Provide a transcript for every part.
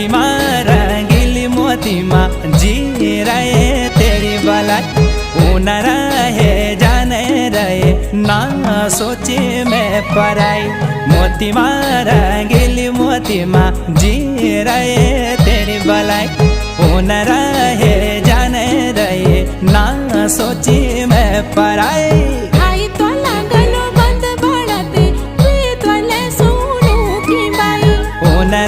मोती माँ रंगीली मोती माँ जी रहे तेरी बलाई। ऊन रहे जाने रहे ना सोचे मैं पराई। मोती माँ रंगीली मोती माँ जी रहे तेरी बलाई। ऊन रहे जाने रहे ना सोचे मैं पराई।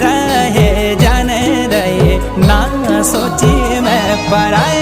रहे जाने रहे ना सोची मैं पराई।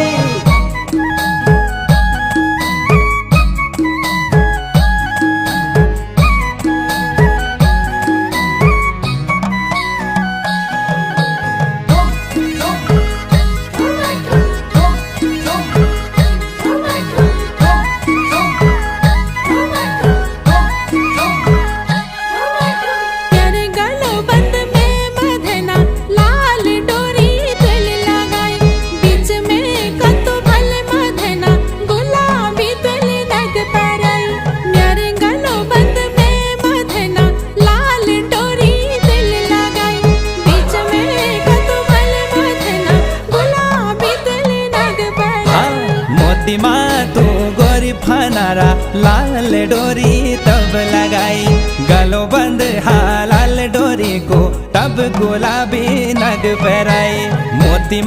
मोती माँ तू गोरी फनारा लाल डोरी तब लगाई। गलो बंद हाँ लाल डोरी को तब गुलाबी नग पहराई। मोती